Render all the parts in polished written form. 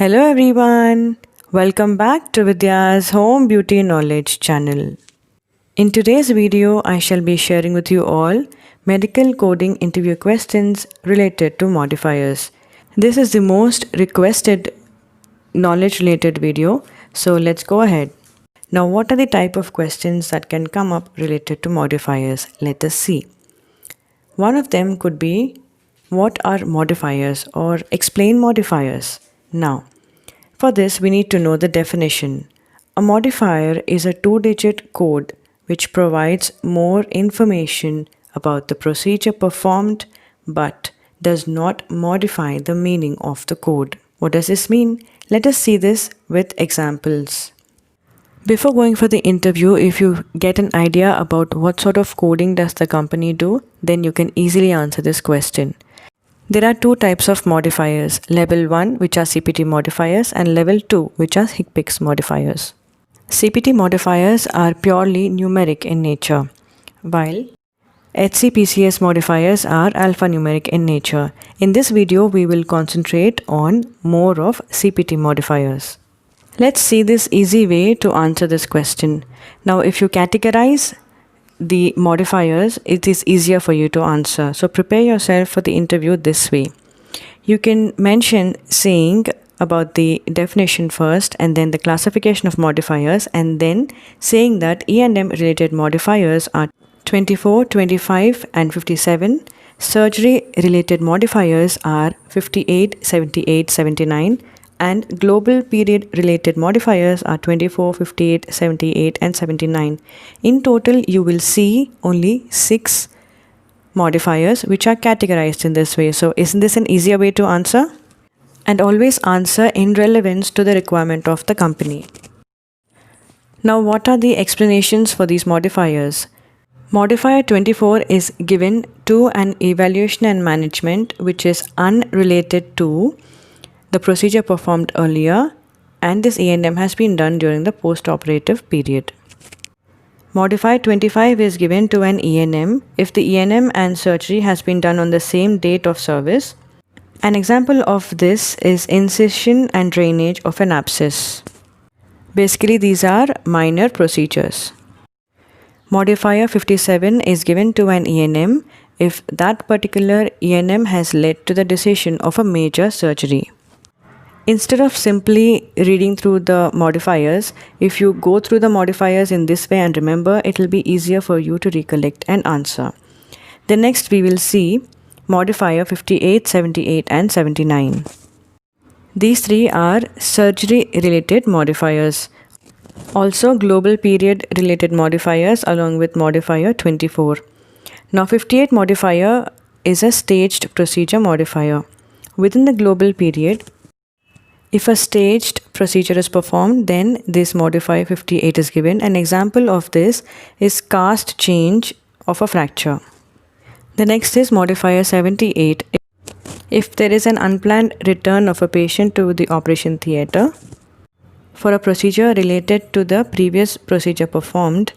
Hello everyone, welcome back to Vidya's Home Beauty Knowledge channel. In today's video, I shall be sharing with you all medical coding interview questions related to modifiers. This is the most requested knowledge related video, so let's go ahead. Now, what are the type of questions that can come up related to modifiers? Let us see. One of them could be, what are modifiers, or explain modifiers. Now, for this, we need to know the definition. A modifier is a two-digit code which provides more information about the procedure performed but does not modify the meaning of the code. What does this mean? Let us see this with examples. Before going for the interview, if you get an idea about what sort of coding does the company do, then you can easily answer this question. There are two types of modifiers, level 1 which are CPT modifiers and level 2 which are HCPCS modifiers. CPT modifiers are purely numeric in nature, while HCPCS modifiers are alphanumeric in nature. In this video, we will concentrate on more of CPT modifiers. Let's see this easy way to answer this question. Now, if you categorize the modifiers, it is easier for you to answer. So prepare yourself for the interview this way. You can mention saying about the definition first and then the classification of modifiers, and then saying that E&M related modifiers are 24, 25 and 57. Surgery related modifiers are 58, 78, 79. And global period related modifiers are 24, 58, 78 and 79. In total, you will see only 6 modifiers which are categorized in this way. So isn't this an easier way to answer? And always answer in relevance to the requirement of the company. Now, what are the explanations for these modifiers? Modifier 24 is given to an evaluation and management which is unrelated to the procedure performed earlier, and this E&M has been done during the post-operative period. Modifier 25 is given to an E&M if the E&M and surgery has been done on the same date of service. An example of this is incision and drainage of an abscess. Basically, these are minor procedures. Modifier 57 is given to an E&M if that particular E&M has led to the decision of a major surgery. Instead of simply reading through the modifiers, if you go through the modifiers in this way and remember, it will be easier for you to recollect and answer. Then next we will see modifier 58, 78 and 79. These three are surgery related modifiers. Also global period related modifiers along with modifier 24. Now 58 modifier is a staged procedure modifier. Within the global period, if a staged procedure is performed, then this modifier 58 is given. An example of this is cast change of a fracture. The next is modifier 78. If there is an unplanned return of a patient to the operation theatre for a procedure related to the previous procedure performed,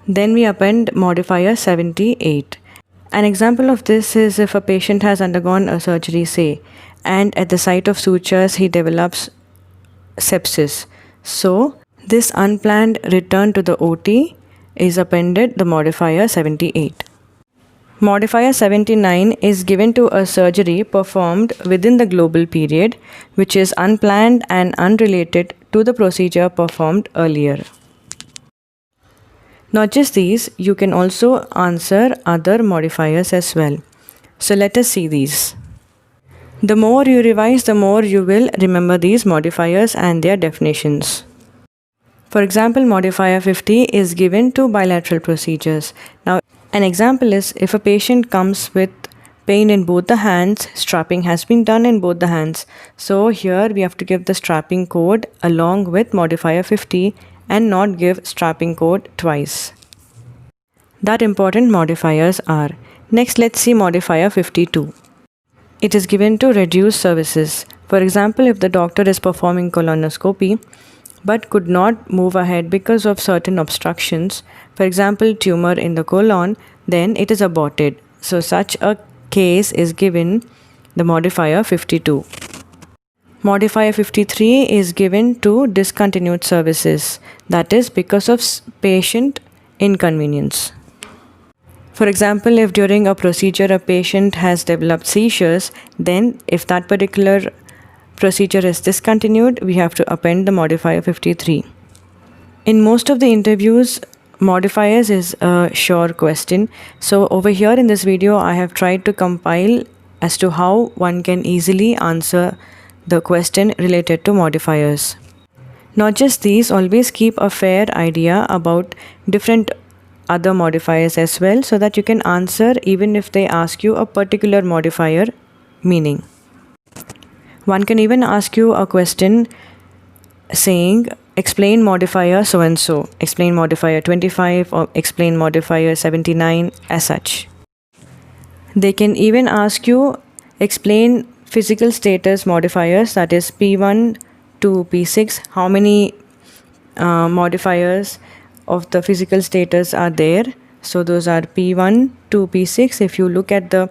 then we append modifier 78. An example of this is if a patient has undergone a surgery, say, and at the site of sutures he develops sepsis. So this unplanned return to the OT is appended the modifier 78. Modifier 79 is given to a surgery performed within the global period which is unplanned and unrelated to the procedure performed earlier. Not just these, you can also answer other modifiers as well. So let us see these. The more you revise, the more you will remember these modifiers and their definitions. For example, modifier 50 is given to bilateral procedures. Now, an example is if a patient comes with pain in both the hands, strapping has been done in both the hands. So here we have to give the strapping code along with modifier 50 and not give strapping code twice. That important modifiers are. Next, let's see modifier 52. It is given to reduce services. For example, if the doctor is performing colonoscopy but could not move ahead because of certain obstructions, for example, tumor in the colon, then it is aborted. So such a case is given the modifier 52. Modifier 53 is given to discontinued services, that is because of patient inconvenience. For example, if during a procedure a patient has developed seizures, then if that particular procedure is discontinued, we have to append the modifier 53. In most of the interviews, modifiers is a sure question. So over here in this video, I have tried to compile as to how one can easily answer the question related to modifiers. Not just these, always keep a fair idea about different other modifiers as well, so that you can answer even if they ask you a particular modifier meaning. One can even ask you a question saying, explain modifier so and so, explain modifier 25 or explain modifier 79 as such. They can even ask you, explain physical status modifiers, that is P1 to P6, how many modifiers of the physical status are there. So those are P1 to P6. If you look at the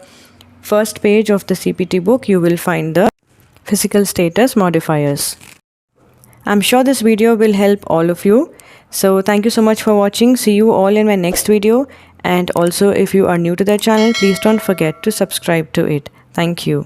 first page of the CPT book, you will find the physical status modifiers. I'm sure this video will help all of you. So thank you so much for watching. See you all in my next video. And also, if you are new to the channel, please don't forget to subscribe to it. Thank you.